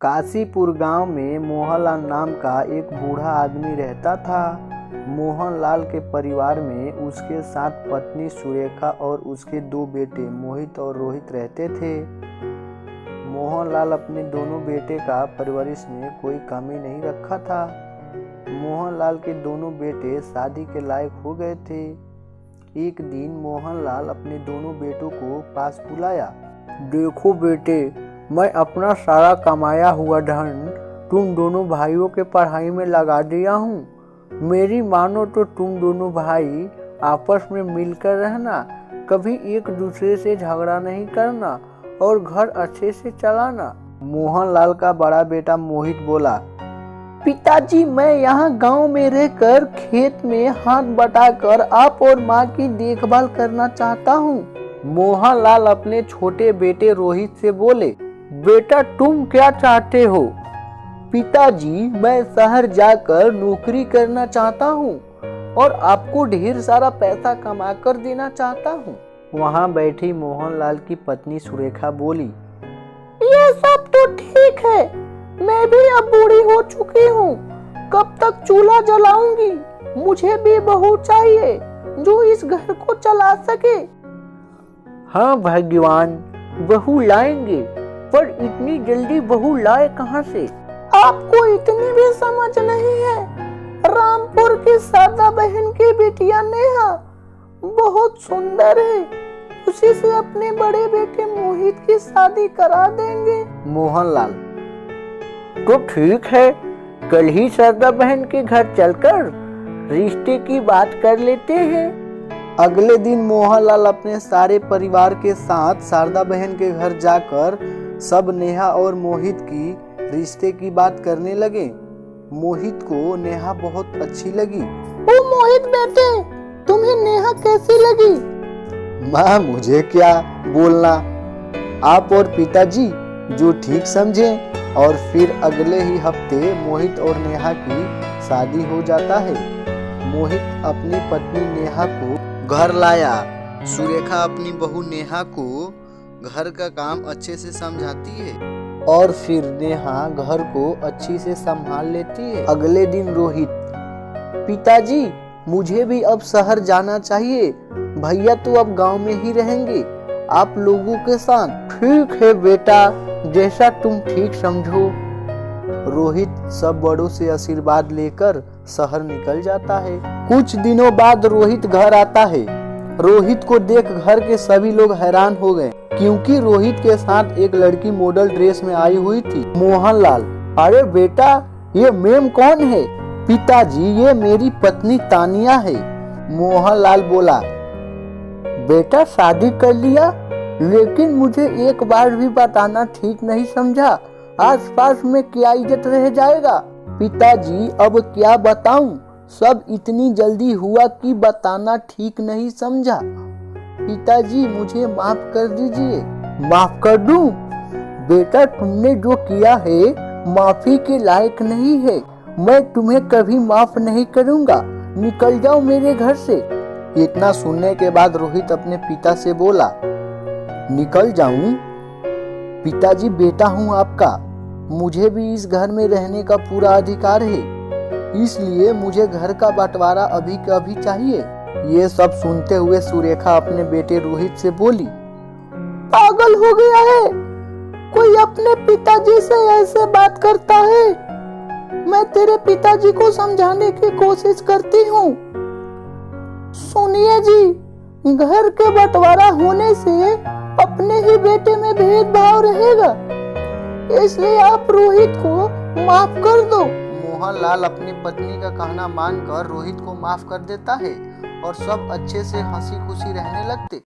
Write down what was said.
काशीपुर गांव में मोहनलाल नाम का एक बूढ़ा आदमी रहता था। मोहनलाल के परिवार में उसके साथ पत्नी सुरेखा और उसके दो बेटे मोहित और रोहित रहते थे। मोहनलाल अपने दोनों बेटे का परवरिश में कोई कमी नहीं रखा था। मोहनलाल के दोनों बेटे शादी के लायक हो गए थे। एक दिन मोहनलाल अपने दोनों बेटों को पास बुलाया। देखो बेटे, मैं अपना सारा कमाया हुआ धन तुम दोनों भाइयों के पढ़ाई में लगा दिया हूँ। मेरी मानो तो तुम दोनों भाई आपस में मिलकर रहना, कभी एक दूसरे से झगड़ा नहीं करना और घर अच्छे से चलाना। मोहनलाल का बड़ा बेटा मोहित बोला, पिताजी मैं यहाँ गांव में रहकर खेत में हाथ बटाकर आप और माँ की देखभाल करना चाहता हूँ। मोहनलाल अपने छोटे बेटे रोहित से बोले, बेटा तुम क्या चाहते हो? पिताजी मैं शहर जाकर नौकरी करना चाहता हूँ और आपको ढेर सारा पैसा कमा कर देना चाहता हूँ। वहाँ बैठी मोहनलाल की पत्नी सुरेखा बोली, ये सब तो ठीक है, मैं भी अब बूढ़ी हो चुकी हूँ, कब तक चूल्हा जलाऊंगी? मुझे भी बहू चाहिए जो इस घर को चला सके। हाँ भगवान, बहू लाएंगे, पर इतनी जल्दी बहू लाए कहाँ से? आपको इतनी भी समझ नहीं है। रामपुर की शारदा बहन की बिटिया नेहा बहुत सुंदर है, उसी से अपने बड़े बेटे मोहित की शादी करा देंगे। मोहनलाल, तो ठीक है, कल ही शारदा बहन के घर चलकर रिश्ते की बात कर लेते हैं। अगले दिन मोहनलाल अपने सारे परिवार के साथ शारदा बहन के घर जाकर सब नेहा और मोहित की रिश्ते की बात करने लगे। मोहित को नेहा बहुत अच्छी लगी। ओ मोहित बेटे, तुम्हें नेहा कैसी लगी? माँ मुझे क्या बोलना, आप और पिताजी जो ठीक समझे। और फिर अगले ही हफ्ते मोहित और नेहा की शादी हो जाता है। मोहित अपनी पत्नी नेहा को घर लाया। सुरेखा अपनी बहू नेहा को घर का काम अच्छे से समझाती है और फिर नेहा घर को अच्छी से संभाल लेती है। अगले दिन रोहित, पिताजी मुझे भी अब शहर जाना चाहिए, भैया तो अब गांव में ही रहेंगे आप लोगों के साथ। ठीक है बेटा, जैसा तुम ठीक समझो। रोहित सब बड़ों से आशीर्वाद लेकर शहर निकल जाता है। कुछ दिनों बाद रोहित घर आता है। रोहित को देख घर के सभी लोग हैरान हो गए, क्योंकि रोहित के साथ एक लड़की मॉडल ड्रेस में आई हुई थी। मोहनलाल, अरे बेटा ये मैम कौन है? पिताजी ये मेरी पत्नी तानिया है। मोहनलाल बोला, बेटा शादी कर लिया, लेकिन मुझे एक बार भी बताना ठीक नहीं समझा, आसपास में क्या इज्जत रह जाएगा। पिताजी अब क्या बताऊं, सब इतनी जल्दी हुआ कि बताना ठीक नहीं समझा। पिताजी मुझे माफ कर दीजिए। माफ कर दूं? बेटा तुमने जो किया है माफी के लायक नहीं है, मैं तुम्हें कभी माफ नहीं करूंगा, निकल जाओ मेरे घर से। इतना सुनने के बाद रोहित अपने पिता से बोला, निकल जाऊं? पिताजी बेटा हूं आपका, मुझे भी इस घर में रहने का पूरा अधिकार है, इसलिए मुझे घर का बंटवारा अभी का अभी चाहिए। ये सब सुनते हुए सुरेखा अपने बेटे रोहित से बोली, पागल हो गया है, कोई अपने पिताजी से ऐसे बात करता है? मैं तेरे पिताजी को समझाने की कोशिश करती हूँ। सुनिए जी, घर के बंटवारा होने से अपने ही बेटे में भेदभाव रहेगा, इसलिए आप रोहित को माफ कर दो। मोहनलाल अपनी पत्नी का कहना मानकर रोहित को माफ कर देता है और सब अच्छे से हंसी खुशी रहने लगते।